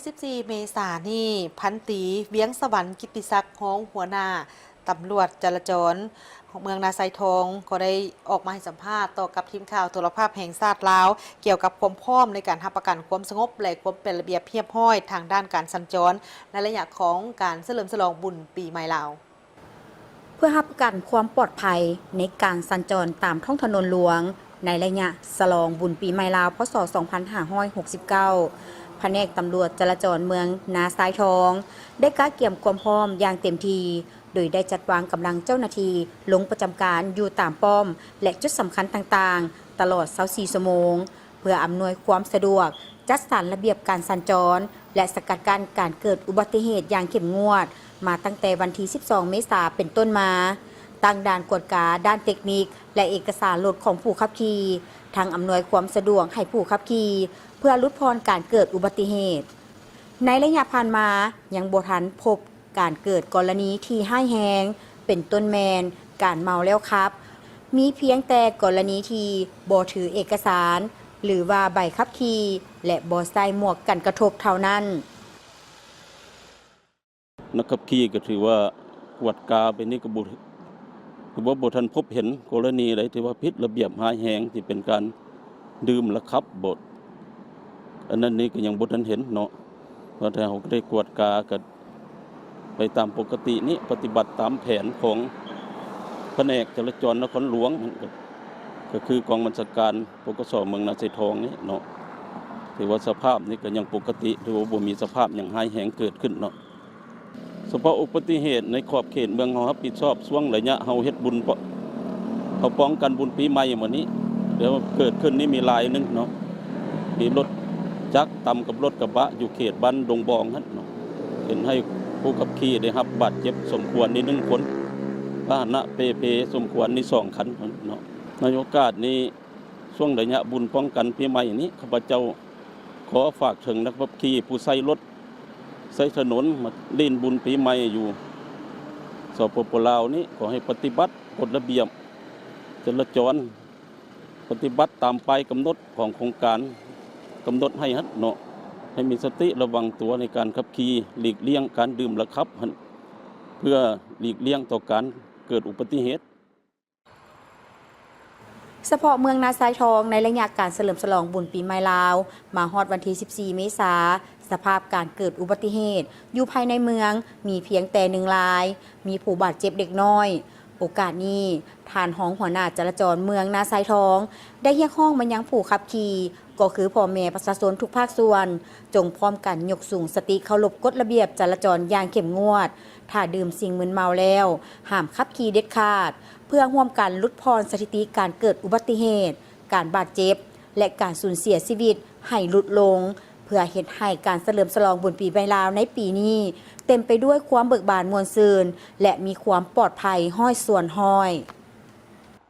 14 เมษายนนี้พันตีเวียงสวรรค์กิตติศักดิ์ฮ้องหัวหน้าตำรวจจราจรของเมืองนาไซทองก็ได้ออกมาให้สัมภาษณ์ต่อกับทีมข่าวโทรภาพแห่งชาติลาวเกี่ยวกับความพร้อมในการรับประกันความสงบและความเป็นระเบียบเรียบร้อยทางด้านการสัญจรในระยะของการเฉลิมฉลองบุญปีใหม่ลาวเพื่อรับประกันความปลอดภัยในการสัญจรตามท้องถนนหลวงในระยะฉลองบุญปีใหม่ลาวพ.ศ. 2569แผนกตำรวจจราจรเมืองนาทรายทองได้กะเกี่ยมความพร้อมอย่างเต็มที่โดยได้จัดวางกำลังเจ้าหน้าที่ลงประจำการอยู่ตามป้อมและจุดสำคัญต่างๆตลอด24 ชั่วโมงเพื่ออำนวยความสะดวกจัดสรรระเบียบการสัญจรและสกัดกั้นการเกิดอุบัติเหตุอย่างเข้มงวดมาตั้งแต่วันที่ 12 เมษายนเป็นต้นมาตั้งด่านกวดกาด้านเทคนิคและเอกสารรถของผู้ขับขี่ทางอำนวยความสะดวกให้ผู้ขับขี่เพื่อลดพรการเกิดอุบัติเหตุในระยะผ่านมายังบ่ทันพบการเกิดกรณีที่ห้ายแฮงเป็นต้นแมนการเมาแล้วครับมีเพียงแต่กรณีที่บ่ถือเอกสารหรือว่าใบขับขี่และบ่ใส่หมวกกันกระทบเท่านั้นนักขับขี่ก็ถือว่ากวดกาไปนี่ก็คือว่าบ่ทันพบเห็นกรณีใดที่ว่าผิดระเบียบห้ายแฮงที่เป็นการดื่มและขับบ่อันนั้นนี่ก็ยังบ่ทันเห็นเนาะเพราะถ้าเราได้กวดกาก็ไปตามปกตินี้ปฏิบัติตามแผนของแผนกจราจรนครหลวงก็คือกองบัญชาการปกส.เมืองนาไซทองนี่เนาะถือว่าสภาพนี้ก็ยังปกติถือว่าบ่มีสภาพอย่างห้ายแฮงเกิดขึ้นเนาะเฉพาะอุบัติเหตุในขอบเขตเมืองเฮารับผิดชอบช่วงระยะเฮาเฮ็ดบุญเขาป้องกันบุญปีใหม่มื้อนี้เดี๋ยวเกิดขึ้นนี่มีลายนึงเนาะมีรถจักรต่ำกับรถกระบะอยู่เขตบ้านดงบองเนาะเห็นให้ผู้ขับขี่ได้รับบาดเจ็บสมควรนี่1คนพาหนะเปสมควรนี่2คันเนาะในโอกาสนี้ช่วงระยะบุญป้องกันปีใหม่นี้ข้าพเจ้าขอฝากถึงนักขับขี่ผู้ใช้รถใช้ถนนมาเล่นบุญปีใหม่อยู่สปป.ลาวนี้ขอให้ปฏิบัติกฎระเบียบจราจรปฏิบัติตามป้ายกำหนดของโครงการกำหนดให้เนาะให้มีสติระวังตัวในการขับขี่หลีกเลี่ยงการดื่มและขับเพื่อหลีกเลี่ยงต่อการเกิดอุบัติเหตุเฉพาะเมืองนาทรายทองในระยะการเฉลิมฉลองบุญปีใหม่ลาวมาฮอดวันที่ 14 เมษายนสภาพการเกิดอุบัติเหตุอยู่ภายในเมืองมีเพียงแต่1 รายมีผู้บาดเจ็บเด็กน้อยโอกาสนี้ทานห้องหัวหน้าจราจรเมืองนาทรายทองได้เรียกร้องมายังผู้ขับขี่ก็คือพ่อแม่ประชาชนทุกภาคส่วนจงพร้อมกันยกสูงสติเคารพกฎระเบียบจราจรอย่างเข้มงวดถ้าดื่มสิ่งมึนเมาแล้วห้ามขับขี่เด็ดขาดเพื่อร่วมกันลดพรสถิติการเกิดอุบัติเหตุการบาดเจ็บและการสูญเสียชีวิตให้ลดลงเพื่อเฮ็ดให้การเฉลิมฉลองบุญปีใหม่ลาวในปีนี้เต็มไปด้วยความเบิกบานมวลซื่นและมีความปลอดภัยห้อยส่วนห้อย